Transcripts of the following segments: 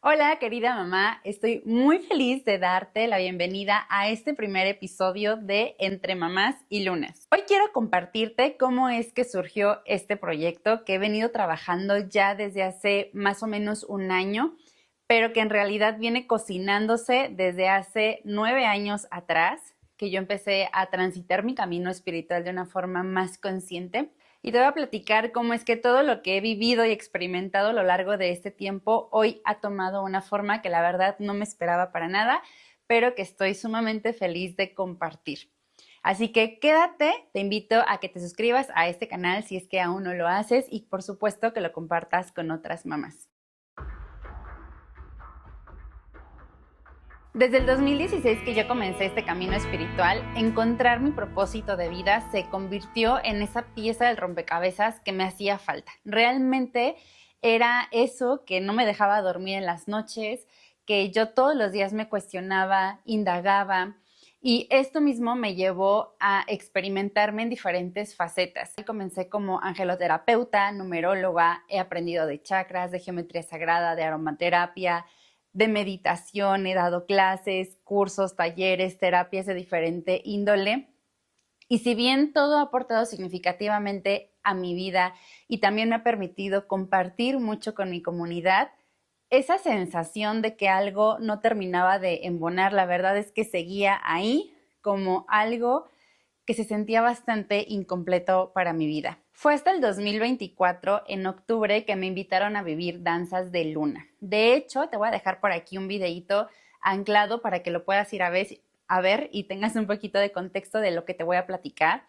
Hola, querida mamá, estoy muy feliz de darte la bienvenida a este primer episodio de Entre Mamás y Lunas. Hoy quiero compartirte cómo es que surgió este proyecto que he venido trabajando ya desde hace más o menos un año, pero que en realidad viene cocinándose desde hace 9 años atrás, que yo empecé a transitar mi camino espiritual de una forma más consciente. Y te voy a platicar cómo es que todo lo que he vivido y experimentado a lo largo de este tiempo hoy ha tomado una forma que la verdad no me esperaba para nada, pero que estoy sumamente feliz de compartir. Así que quédate, te invito a que te suscribas a este canal si es que aún no lo haces y por supuesto que lo compartas con otras mamás. Desde el 2016 que yo comencé este camino espiritual, encontrar mi propósito de vida se convirtió en esa pieza del rompecabezas que me hacía falta. Realmente era eso que no me dejaba dormir en las noches, que yo todos los días me cuestionaba, indagaba, y esto mismo me llevó a experimentarme en diferentes facetas. Comencé como angeloterapeuta, numeróloga, he aprendido de chakras, de geometría sagrada, de aromaterapia, de meditación, he dado clases, cursos, talleres, terapias de diferente índole. Y si bien todo ha aportado significativamente a mi vida y también me ha permitido compartir mucho con mi comunidad, esa sensación de que algo no terminaba de embonar, la verdad es que seguía ahí como algo que se sentía bastante incompleto para mi vida. Fue hasta el 2024, en octubre, que me invitaron a vivir danzas de luna. De hecho, te voy a dejar por aquí un videíto anclado para que lo puedas ir a ver y tengas un poquito de contexto de lo que te voy a platicar.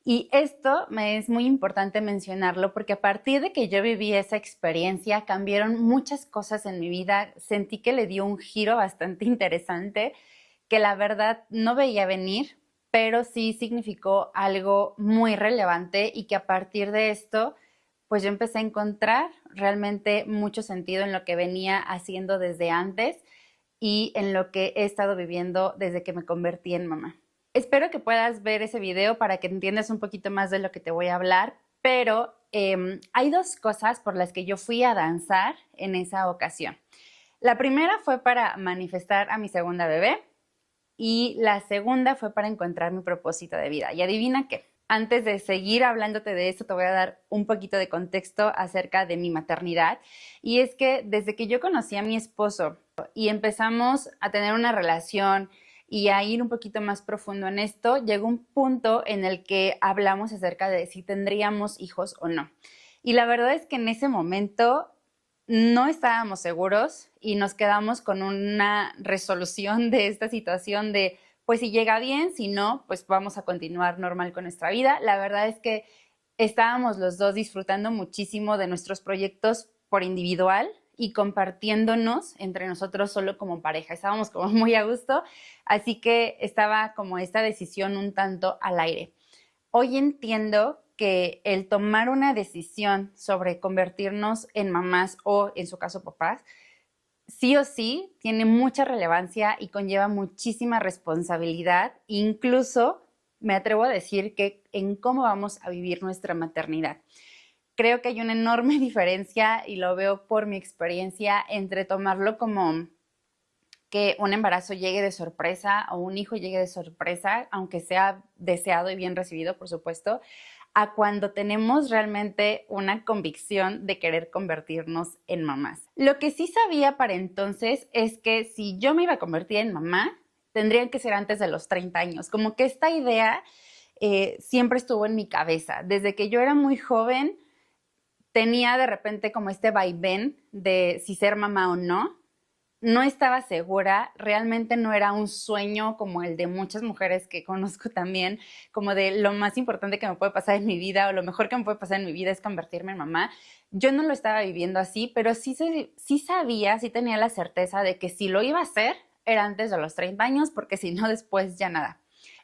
Y esto me es muy importante mencionarlo porque a partir de que yo viví esa experiencia cambiaron muchas cosas en mi vida. Sentí que le dio un giro bastante interesante que la verdad no veía venir, pero sí significó algo muy relevante y que a partir de esto, pues yo empecé a encontrar realmente mucho sentido en lo que venía haciendo desde antes y en lo que he estado viviendo desde que me convertí en mamá. Espero que puedas ver ese video para que entiendas un poquito más de lo que te voy a hablar, pero hay dos cosas por las que yo fui a danzar en esa ocasión. La primera fue para manifestar a mi segunda bebé, y la segunda fue para encontrar mi propósito de vida. Y adivina qué. Antes de seguir hablándote de esto, te voy a dar un poquito de contexto acerca de mi maternidad. Y es que desde que yo conocí a mi esposo y empezamos a tener una relación y a ir un poquito más profundo en esto, llegó un punto en el que hablamos acerca de si tendríamos hijos o no. Y la verdad es que en ese momento no estábamos seguros y nos quedamos con una resolución de esta situación de, pues si llega bien, si no, pues vamos a continuar normal con nuestra vida. La verdad es que estábamos los dos disfrutando muchísimo de nuestros proyectos por individual y compartiéndonos entre nosotros solo como pareja. Estábamos como muy a gusto, así que estaba como esta decisión un tanto al aire. Hoy entiendo que el tomar una decisión sobre convertirnos en mamás o, en su caso, papás, sí o sí tiene mucha relevancia y conlleva muchísima responsabilidad, incluso me atrevo a decir que en cómo vamos a vivir nuestra maternidad. Creo que hay una enorme diferencia y lo veo por mi experiencia entre tomarlo como que un embarazo llegue de sorpresa o un hijo llegue de sorpresa, aunque sea deseado y bien recibido, por supuesto, a cuando tenemos realmente una convicción de querer convertirnos en mamás. Lo que sí sabía para entonces es que si yo me iba a convertir en mamá, tendrían que ser antes de los 30 años. Como que esta idea siempre estuvo en mi cabeza. Desde que yo era muy joven, tenía de repente como este vaivén de si ser mamá o no. No estaba segura, realmente no era un sueño como el de muchas mujeres que conozco también, como de lo más importante que me puede pasar en mi vida o lo mejor que me puede pasar en mi vida es convertirme en mamá. Yo no lo estaba viviendo así, pero sí sabía, sí tenía la certeza de que si lo iba a hacer era antes de los 30 años, porque si no después ya nada.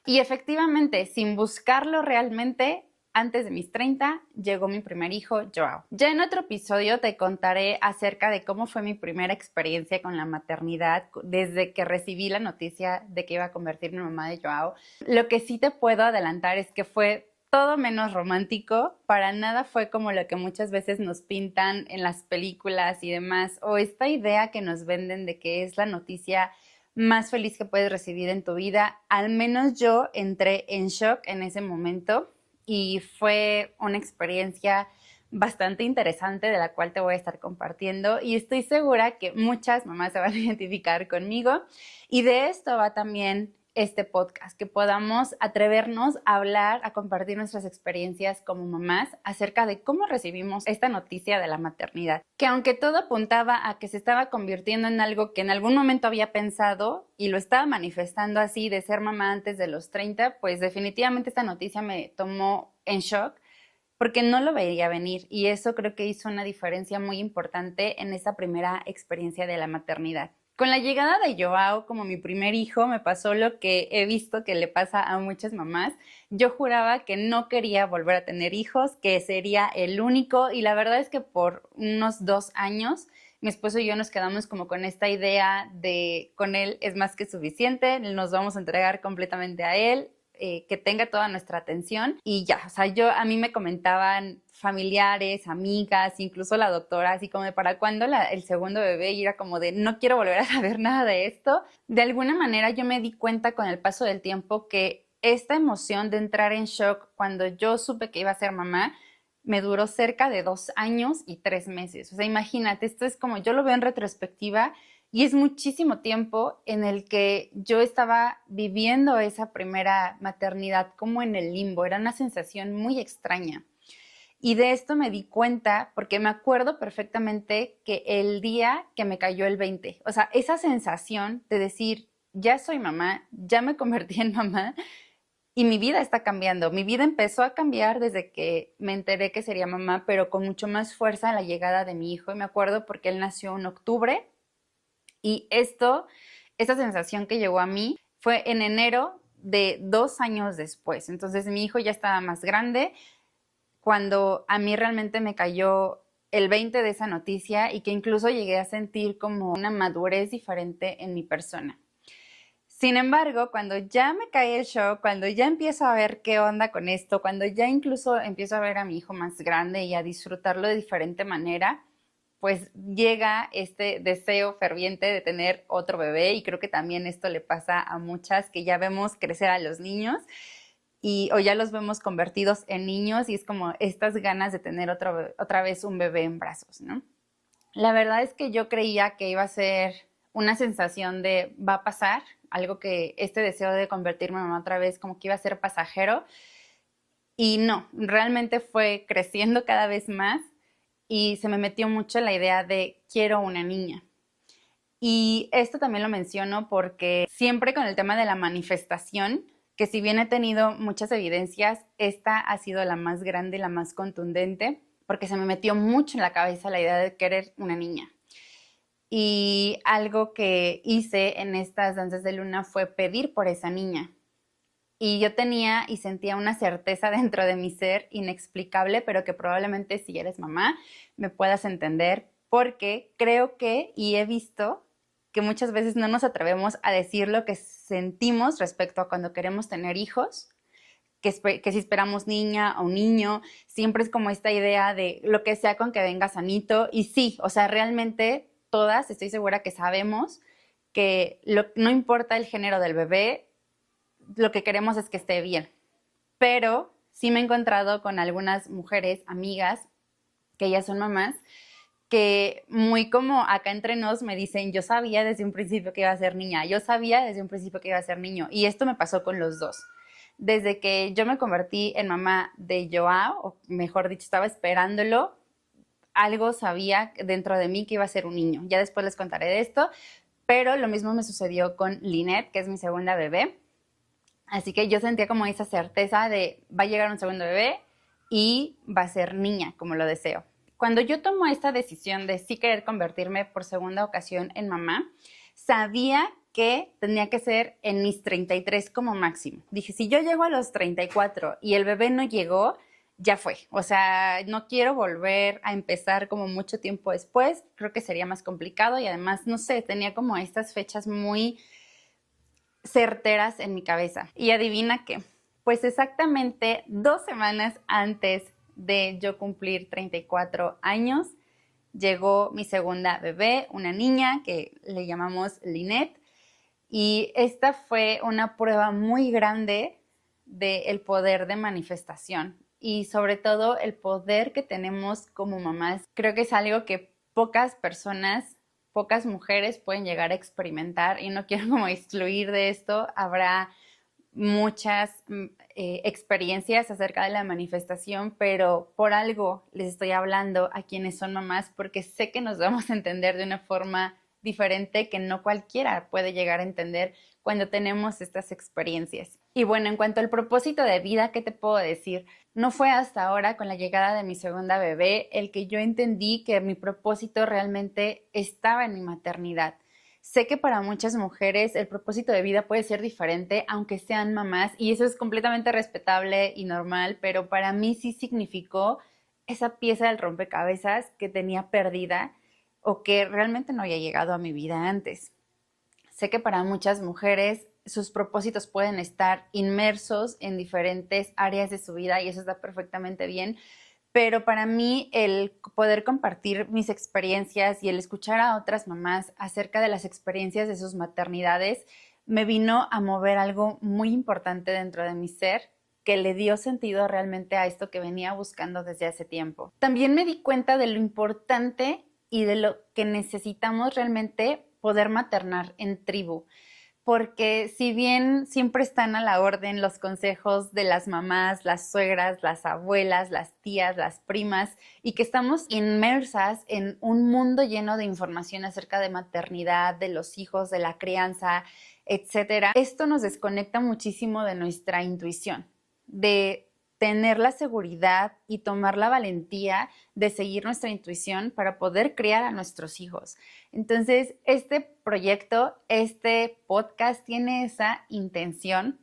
Y efectivamente, sin buscarlo realmente, antes de mis 30 llegó mi primer hijo, Joao. Ya en otro episodio te contaré acerca de cómo fue mi primera experiencia con la maternidad desde que recibí la noticia de que iba a convertirme en mamá de Joao. Lo que sí te puedo adelantar es que fue todo menos romántico, para nada fue como lo que muchas veces nos pintan en las películas y demás, o esta idea que nos venden de que es la noticia más feliz que puedes recibir en tu vida. Al menos yo entré en shock en ese momento y fue una experiencia bastante interesante de la cual te voy a estar compartiendo y estoy segura que muchas mamás se van a identificar conmigo y de esto va también este podcast, que podamos atrevernos a hablar, a compartir nuestras experiencias como mamás acerca de cómo recibimos esta noticia de la maternidad, que aunque todo apuntaba a que se estaba convirtiendo en algo que en algún momento había pensado y lo estaba manifestando así de ser mamá antes de los 30, pues definitivamente esta noticia me tomó en shock porque no lo veía venir y eso creo que hizo una diferencia muy importante en esa primera experiencia de la maternidad. Con la llegada de Joao como mi primer hijo me pasó lo que he visto que le pasa a muchas mamás. Yo juraba que no quería volver a tener hijos, que sería el único y la verdad es que por unos 2 años mi esposo y yo nos quedamos como con esta idea de con él es más que suficiente, nos vamos a entregar completamente a él, que tenga toda nuestra atención y ya, o sea, a mí me comentaban familiares, amigas, incluso la doctora, así como de para cuándo el segundo bebé y era como de no quiero volver a saber nada de esto. De alguna manera yo me di cuenta con el paso del tiempo que esta emoción de entrar en shock cuando yo supe que iba a ser mamá me duró cerca de 2 años y 3 meses. O sea, imagínate, esto es como yo lo veo en retrospectiva y es muchísimo tiempo en el que yo estaba viviendo esa primera maternidad como en el limbo. Era una sensación muy extraña. Y de esto me di cuenta porque me acuerdo perfectamente que el día que me cayó el 20, o sea, esa sensación de decir, ya soy mamá, ya me convertí en mamá y mi vida está cambiando. Mi vida empezó a cambiar desde que me enteré que sería mamá, pero con mucho más fuerza en la llegada de mi hijo. Y me acuerdo porque él nació en octubre y esta sensación que llegó a mí fue en enero de 2 años después. Entonces mi hijo ya estaba más grande cuando a mí realmente me cayó el 20 de esa noticia y que incluso llegué a sentir como una madurez diferente en mi persona. Sin embargo, cuando ya me cae el shock, cuando ya empiezo a ver qué onda con esto, cuando ya incluso empiezo a ver a mi hijo más grande y a disfrutarlo de diferente manera, pues llega este deseo ferviente de tener otro bebé y creo que también esto le pasa a muchas que ya vemos crecer a los niños o ya los vemos convertidos en niños y es como estas ganas de tener otra vez un bebé en brazos, ¿no? La verdad es que yo creía que iba a ser una sensación de va a pasar, algo que este deseo de convertirme en mamá otra vez como que iba a ser pasajero y no, realmente fue creciendo cada vez más y se me metió mucho la idea de quiero una niña. Y esto también lo menciono porque siempre con el tema de la manifestación, que si bien he tenido muchas evidencias, esta ha sido la más grande y la más contundente, porque se me metió mucho en la cabeza la idea de querer una niña. Y algo que hice en estas danzas de luna fue pedir por esa niña. Y yo tenía y sentía una certeza dentro de mi ser inexplicable, pero que probablemente si eres mamá me puedas entender, porque creo que, y he visto que muchas veces no nos atrevemos a decir lo que sentimos respecto a cuando queremos tener hijos, que si esperamos niña o niño, siempre es como esta idea de lo que sea con que venga sanito. Y sí, o sea, realmente todas estoy segura que sabemos que no importa el género del bebé, lo que queremos es que esté bien. Pero sí me he encontrado con algunas mujeres, amigas, que ya son mamás, que muy como acá entre nos me dicen, yo sabía desde un principio que iba a ser niña, yo sabía desde un principio que iba a ser niño. Y esto me pasó con los dos. Desde que yo me convertí en mamá de Joao, o mejor dicho, estaba esperándolo, algo sabía dentro de mí que iba a ser un niño. Ya después les contaré de esto, pero lo mismo me sucedió con Lynette, que es mi segunda bebé. Así que yo sentía como esa certeza de va a llegar un segundo bebé y va a ser niña, como lo deseo. Cuando yo tomo esta decisión de sí querer convertirme por segunda ocasión en mamá, sabía que tenía que ser en mis 33 como máximo. Dije, si yo llego a los 34 y el bebé no llegó, ya fue. O sea, no quiero volver a empezar como mucho tiempo después. Creo que sería más complicado y además, no sé, tenía como estas fechas muy certeras en mi cabeza. Y adivina qué, Pues exactamente 2 semanas antes de yo cumplir 34 años, llegó mi segunda bebé, una niña que le llamamos Lynette, y esta fue una prueba muy grande del poder de manifestación y sobre todo el poder que tenemos como mamás. Creo que es algo que pocas personas, pocas mujeres pueden llegar a experimentar, y no quiero como excluir de esto. Habrá muchas experiencias acerca de la manifestación, pero por algo les estoy hablando a quienes son mamás, porque sé que nos vamos a entender de una forma diferente que no cualquiera puede llegar a entender cuando tenemos estas experiencias. Y bueno, en cuanto al propósito de vida, ¿qué te puedo decir? No fue hasta ahora, con la llegada de mi segunda bebé, el que yo entendí que mi propósito realmente estaba en mi maternidad. Sé que para muchas mujeres el propósito de vida puede ser diferente, aunque sean mamás, y eso es completamente respetable y normal, pero para mí sí significó esa pieza del rompecabezas que tenía perdida o que realmente no había llegado a mi vida antes. Sé que para muchas mujeres sus propósitos pueden estar inmersos en diferentes áreas de su vida y eso está perfectamente bien, pero para mí el poder compartir mis experiencias y el escuchar a otras mamás acerca de las experiencias de sus maternidades me vino a mover algo muy importante dentro de mi ser, que le dio sentido realmente a esto que venía buscando desde hace tiempo. También me di cuenta de lo importante y de lo que necesitamos realmente poder maternar en tribu, porque si bien siempre están a la orden los consejos de las mamás, las suegras, las abuelas, las tías, las primas, y que estamos inmersas en un mundo lleno de información acerca de maternidad, de los hijos, de la crianza, etcétera, esto nos desconecta muchísimo de nuestra intuición, de tener la seguridad y tomar la valentía de seguir nuestra intuición para poder criar a nuestros hijos. Entonces, este proyecto, este podcast tiene esa intención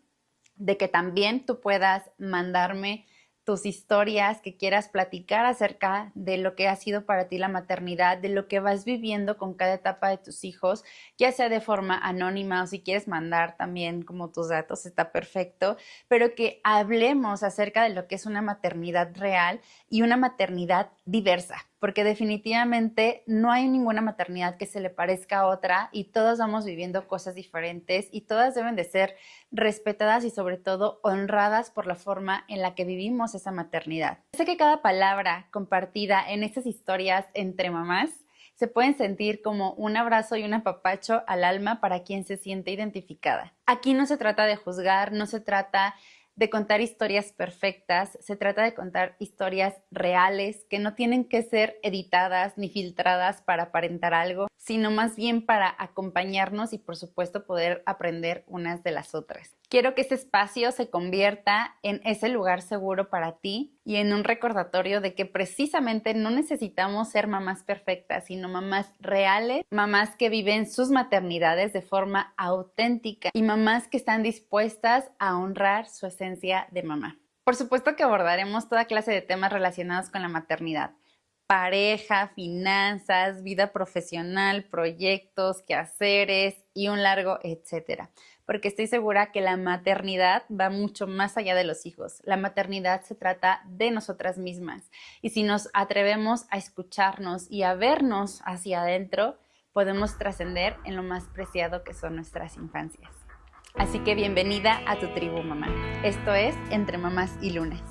de que también tú puedas mandarme tus historias, que quieras platicar acerca de lo que ha sido para ti la maternidad, de lo que vas viviendo con cada etapa de tus hijos, ya sea de forma anónima o si quieres mandar también como tus datos, está perfecto, pero que hablemos acerca de lo que es una maternidad real y una maternidad diversa, porque definitivamente no hay ninguna maternidad que se le parezca a otra y todas vamos viviendo cosas diferentes y todas deben de ser respetadas y sobre todo honradas por la forma en la que vivimos esa maternidad. Sé que cada palabra compartida en estas historias entre mamás se pueden sentir como un abrazo y un apapacho al alma para quien se siente identificada. Aquí no se trata de juzgar, no se trata de contar historias perfectas, se trata de contar historias reales que no tienen que ser editadas ni filtradas para aparentar algo, sino más bien para acompañarnos y por supuesto poder aprender unas de las otras. Quiero que este espacio se convierta en ese lugar seguro para ti y en un recordatorio de que precisamente no necesitamos ser mamás perfectas, sino mamás reales, mamás que viven sus maternidades de forma auténtica y mamás que están dispuestas a honrar su esencia de mamá. Por supuesto que abordaremos toda clase de temas relacionados con la maternidad: pareja, finanzas, vida profesional, proyectos, quehaceres y un largo etcétera. Porque estoy segura que la maternidad va mucho más allá de los hijos. La maternidad se trata de nosotras mismas. Y si nos atrevemos a escucharnos y a vernos hacia adentro, podemos trascender en lo más preciado que son nuestras infancias. Así que bienvenida a tu tribu mamá. Esto es Entre Mamás y Lunes.